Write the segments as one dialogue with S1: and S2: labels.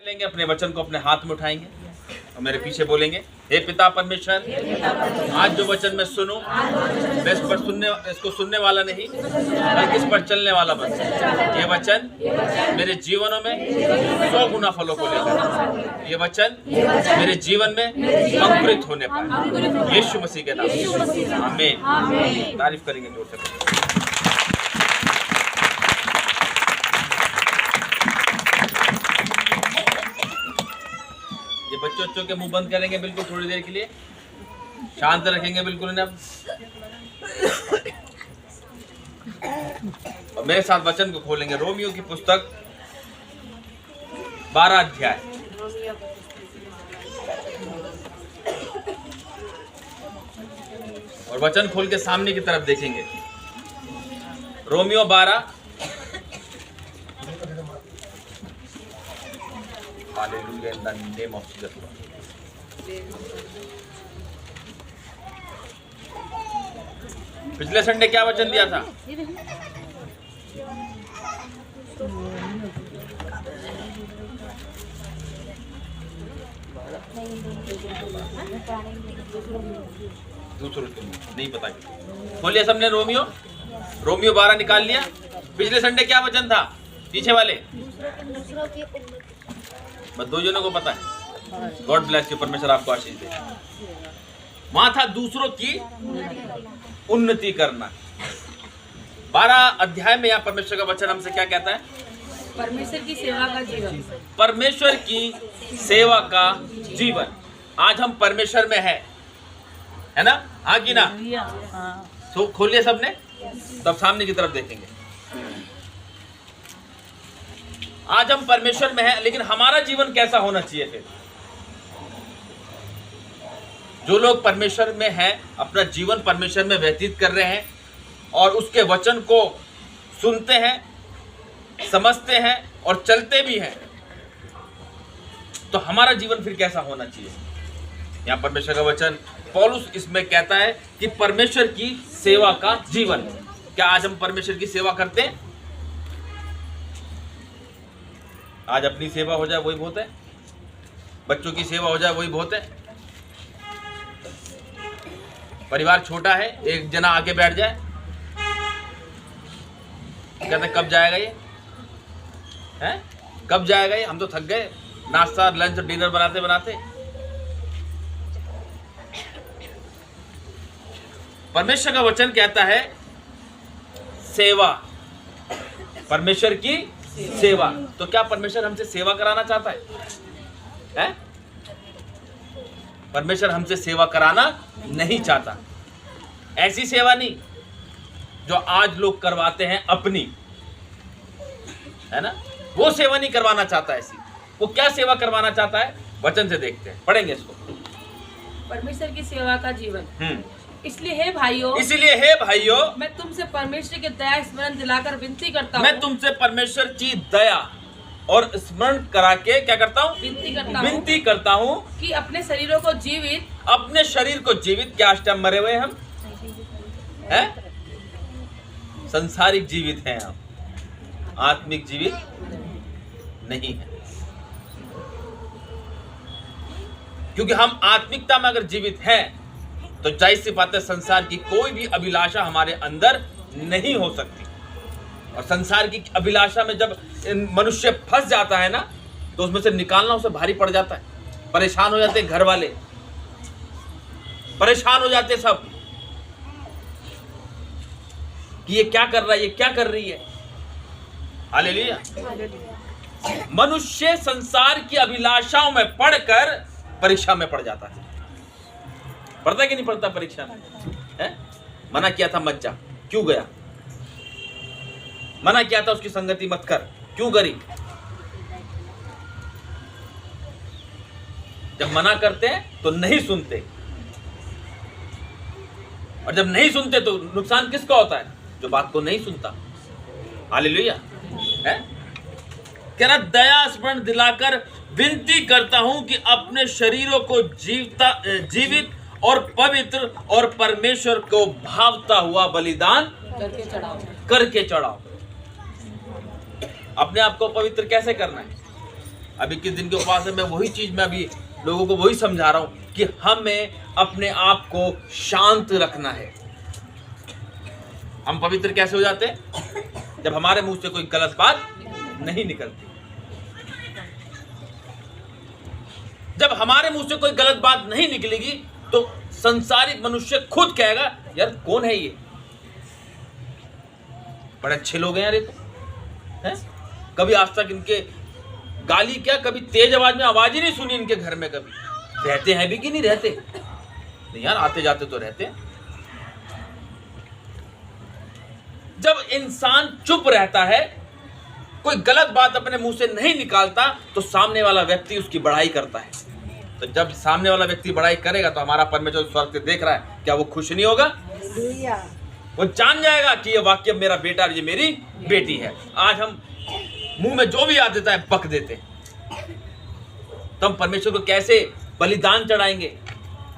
S1: लेंगे, अपने वचन को अपने हाथ में उठाएंगे और मेरे पीछे बोलेंगे, हे पिता परमेश्वर, आज जो वचन मैं सुनूं, मैं इसको सुनने वाला नहीं बल्कि इस पर चलने वाला बन। ये वचन मेरे जीवनों में 100 गुना फलों को लेकर, ये वचन मेरे जीवन में अंकुरित होने पाए, यीशु मसीह के नाम, आमीन। तारीफ करेंगे जोर से। बच्चों के मुंह बंद करेंगे बिल्कुल थोड़ी देर के लिए, शांत रखेंगे बिल्कुल इन्हें। और मेरे साथ वचन को खोलेंगे, रोमियो की पुस्तक 12 अध्याय। और वचन खोल के सामने की तरफ देखेंगे। Romeo 12 Hallelujah in the name of Jesus. पिछले संडे क्या वचन दिया था? दूसरों नहीं पता। खोलिए सबने रोमियो 12 निकाल लिया। पिछले संडे क्या वचन था? पीछे वाले बस 2 जनों को पता है। गॉड ब्लेस यू, परमेश्वर आपको आशीष दे। वहां था दूसरों की उन्नति करना। 12 अध्याय में यहाँ परमेश्वर का वचन हमसे क्या कहता है?
S2: परमेश्वर की सेवा का जीवन।
S1: परमेश्वर की सेवा का जीवन। आज हम परमेश्वर में है ना? हाँ कि ना? तो खोलिए सबने, तब सामने की तरफ देखेंगे। आज हम परमेश्वर में हैं, लेकिन हमारा जीवन कैसा होना चाहिए फिर? जो लोग परमेश्वर में हैं, अपना जीवन परमेश्वर में व्यतीत कर रहे हैं और उसके वचन को सुनते हैं, समझते हैं और चलते भी हैं, तो हमारा जीवन फिर कैसा होना चाहिए? यहाँ परमेश्वर का वचन पौलुस इसमें कहता है कि परमेश्वर की सेवा का जीवन। क्या आज हम परमेश्वर की सेवा करते हैं? आज अपनी सेवा हो जाए वही बहुत है, बच्चों की सेवा हो जाए वही बहुत है। परिवार छोटा है, एक जना आके बैठ जाए, कहते कब जाएगा ये, हैं? कब जाएगा ये? हम तो थक गए नाश्ता लंच डिनर बनाते बनाते। परमेश्वर का वचन कहता है सेवा, परमेश्वर की सेवा। तो क्या परमेश्वर हमसे सेवा कराना चाहता है? परमेश्वर हमसे सेवा कराना नहीं चाहता। ऐसी सेवा नहीं जो आज लोग करवाते हैं अपनी, है ना? वो सेवा नहीं करवाना चाहता। ऐसी वो क्या सेवा करवाना चाहता है? वचन से देखते हैं, पढ़ेंगे इसको।
S2: परमेश्वर की सेवा का जीवन। इसलिए हे भाइयों,
S1: मैं
S2: तुमसे परमेश्वर की दया स्मरण दिलाकर विनती करता हूँ।
S1: मैं तुमसे परमेश्वर की दया और स्मरण करा के क्या करता हूँ? विनती करता हूँ
S2: कि अपने शरीरों को जीवित,
S1: अपने शरीर को जीवित। क्या आज टाइम मरे हुए हम हैं? संसारिक जीवित हैं हम, आत्मिक जीवित नहीं है। क्योंकि हम आत्मिकता में अगर जीवित हैं तो जाहिर सी बात है संसार की कोई भी अभिलाषा हमारे अंदर नहीं हो सकती। और संसार की अभिलाषा में जब मनुष्य फंस जाता है ना, तो उसमें से निकालना उसे भारी पड़ जाता है। परेशान हो जाते हैं घर वाले, परेशान हो जाते सब कि ये क्या कर रहा है, ये क्या कर रही है। हालेलुया। मनुष्य संसार की अभिलाषाओं में पढ़कर परीक्षा में पड़ जाता है। पढ़ता कि नहीं पढ़ता परीक्षा में? है? मना किया था मत जा, क्यों गया? मना किया था उसकी संगति मत कर, क्यों करी? जब मना करते हैं तो नहीं सुनते, और जब नहीं सुनते तो नुकसान किसका होता है? जो बात को नहीं सुनता। हालेलुया। है? कह रहा दया स्मरण दिलाकर विनती करता हूं कि अपने शरीरों को जीवित और पवित्र और परमेश्वर को भावता हुआ बलिदान करके चढ़ाओ। अपने आप को पवित्र कैसे करना है? अभी किस दिन के उपवास है, मैं वही चीज मैं अभी लोगों को वही समझा रहा हूं कि हमें अपने आप को शांत रखना है। हम पवित्र कैसे हो जाते हैं? जब हमारे मुंह से कोई गलत बात नहीं निकलती। जब हमारे मुंह से कोई गलत बात नहीं निकलेगी तो संसारिक मनुष्य खुद कहेगा यार कौन है ये, बड़े अच्छे लोग हैं यार ये तो है। कभी आज तक इनके गाली क्या कभी तेज आवाज में आवाज ही नहीं सुनी इनके घर में। कभी रहते हैं भी कि नहीं रहते? नहीं यार, आते जाते तो रहते हैं। जब इंसान चुप रहता है, कोई गलत बात अपने मुंह से नहीं निकालता, तो सामने वाला व्यक्ति उसकी बड़ाई करता है। तो जब सामने वाला व्यक्ति बड़ाई करेगा तो हमारा परमेश्वर स्वर्ग से देख रहा है, क्या वो खुश नहीं होगा? वो जान जाएगा कि ये वाक्य मेरा बेटा और ये मेरी बेटी है। आज हम मुंह में जो भी आ देता है बक देते हैं। तो हम परमेश्वर को कैसे बलिदान चढ़ाएंगे?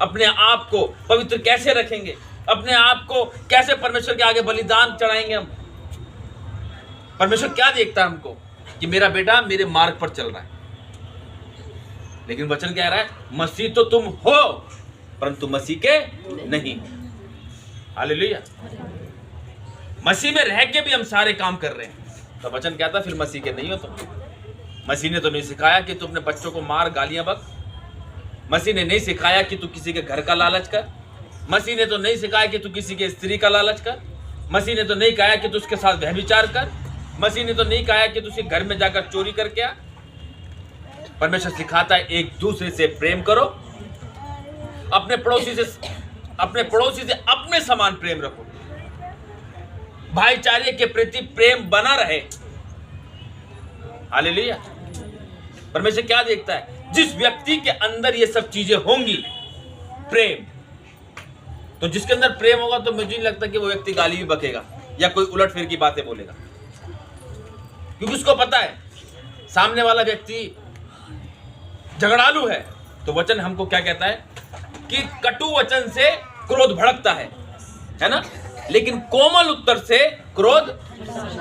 S1: अपने आप को पवित्र कैसे रखेंगे? अपने आप को कैसे परमेश्वर के आगे बलिदान चढ़ाएंगे हम? परमेश्वर क्या देखता है हमको? कि मेरा बेटा मेरे मार्ग पर चल रहा है। लेकिन वचन कह रहा है मसीह तो तुम हो परंतु मसीह के नहीं। हालेलुया। मसीह में रह के भी हम सारे काम कर रहे हैं। तो वचन कहता फिर मसीह के नहीं हो तुम। मसीह ने तो नहीं सिखाया कि तू अपने बच्चों को मार, गालियां बक। मसीह ने नहीं सिखाया कि तू किसी के घर का लालच कर। मसीह ने तो नहीं सिखाया कि तू किसी के स्त्री का लालच कर। मसीह ने तो नहीं कहा कि तू उसके साथ व्यभिचार कर। मसीह ने तो नहीं कहा कि तू उसके घर में जाकर चोरी करके आ। परमेश्वर सिखाता है एक दूसरे से प्रेम करो, अपने पड़ोसी से अपने समान प्रेम रखो, भाईचारे के प्रति प्रेम बना रहे। हालेलुया। परमेश्वर क्या देखता है? जिस व्यक्ति के अंदर ये सब चीजें होंगी, प्रेम, तो जिसके अंदर प्रेम होगा तो मुझे नहीं लगता कि वो व्यक्ति गाली भी बकेगा या कोई उलट फिर की बातें बोलेगा, क्योंकि उसको पता है सामने वाला व्यक्ति झगड़ालू है। तो वचन हमको क्या कहता है कि कटु वचन से क्रोध भड़कता है ना, लेकिन कोमल उत्तर से क्रोध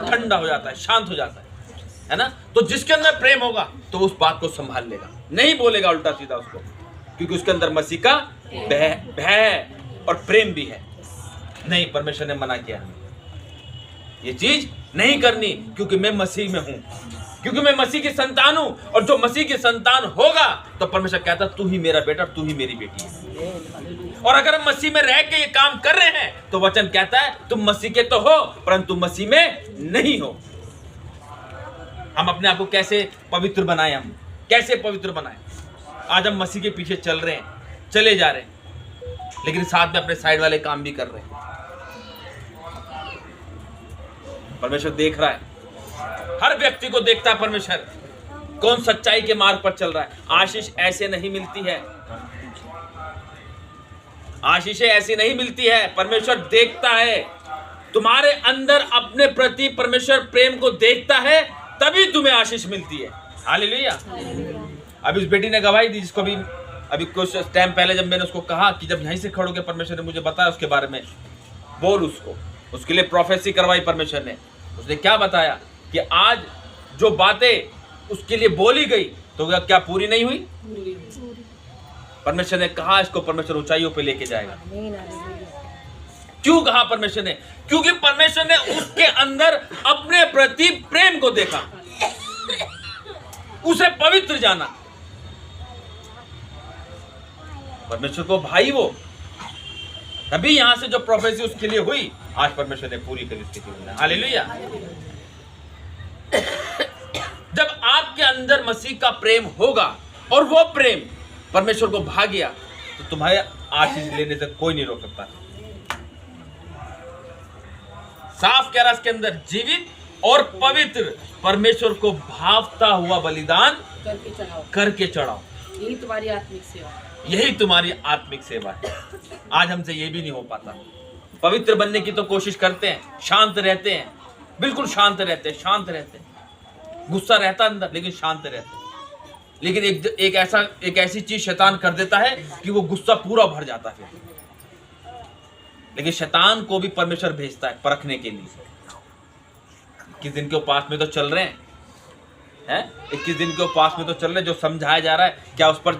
S1: ठंडा हो जाता है, शांत हो जाता है ना। तो जिसके अंदर प्रेम होगा तो उस बात को संभाल लेगा, नहीं बोलेगा उल्टा सीधा उसको, क्योंकि उसके अंदर मसीह का भय और प्रेम भी है। नहीं, परमेश्वर ने मना किया ये चीज नहीं करनी, क्योंकि मैं मसीह में हूं, क्योंकि मैं मसीह की संतान हूं। और जो मसीह की संतान होगा तो परमेश्वर कहता तू ही मेरा बेटा, तू ही मेरी बेटी है। और अगर हम मसीह में रह के ये काम कर रहे हैं तो वचन कहता है तुम मसीह के तो हो परंतु मसीह में नहीं हो। हम अपने आप को कैसे पवित्र बनाएं? हम कैसे पवित्र बनाएं? आज हम मसीह के पीछे चल रहे हैं, चले जा रहे हैं, लेकिन साथ में अपने साइड वाले काम भी कर रहे हैं। परमेश्वर देख रहा है, हर व्यक्ति को देखता है परमेश्वर, कौन सच्चाई के मार्ग पर चल रहा है। आशीष ऐसे नहीं मिलती है, आशीषें ऐसी नहीं मिलती है। परमेश्वर देखता है तुम्हारे अंदर, अपने प्रति परमेश्वर प्रेम को देखता है, तभी तुम्हें आशीष मिलती है। हालेलुया। अभी उस बेटी ने गवाही दी, जिसको अभी कुछ टाइम पहले जब मैंने उसको कहा कि जब यहीं से खड़ोगे, परमेश्वर ने मुझे बताया उसके बारे में, बोल उसके लिए प्रोफेसी करवाई परमेश्वर ने। उसने क्या बताया कि आज जो बातें उसके लिए बोली गई तो वह क्या पूरी नहीं हुई? परमेश्वर ने कहा इसको परमेश्वर ऊंचाइयों पे लेके जाएगा। क्यों कहा परमेश्वर ने? क्योंकि परमेश्वर ने उसके अंदर अपने प्रति प्रेम को देखा, उसे पवित्र जाना। परमेश्वर को भाई वो, तभी यहां से जो प्रोफेसी उसके लिए हुई आज परमेश्वर ने पूरी करी उसके लिए। हालेलुया। जब आपके अंदर मसीह का प्रेम होगा और वो प्रेम परमेश्वर को भा गया तो तुम्हारे आशीष लेने से कोई नहीं रोक सकता। साफ कह रहा इसके अंदर जीवित और पवित्र परमेश्वर को भावता हुआ बलिदान करके चढ़ाओ।
S2: यही तुम्हारी आत्मिक सेवा,
S1: यही तुम्हारी आत्मिक सेवा है। आज हमसे ये भी नहीं हो पाता। पवित्र बनने की तो कोशिश करते हैं, शांत रहते हैं, बिल्कुल शांत रहते हैं, गुस्सा रहता अंदर लेकिन शांत रहते हैं। लेकिन एक ऐसी चीज शैतान कर देता है कि वो गुस्सा पूरा भर जाता है। लेकिन शैतान को भी परमेश्वर भेजता है परखने के लिए, किस दिन के उपास में तो चल रहे हैं, हैं 21 दिन के उपवास में तो चल रहे, जो समझाया जा रहा है क्या उस पर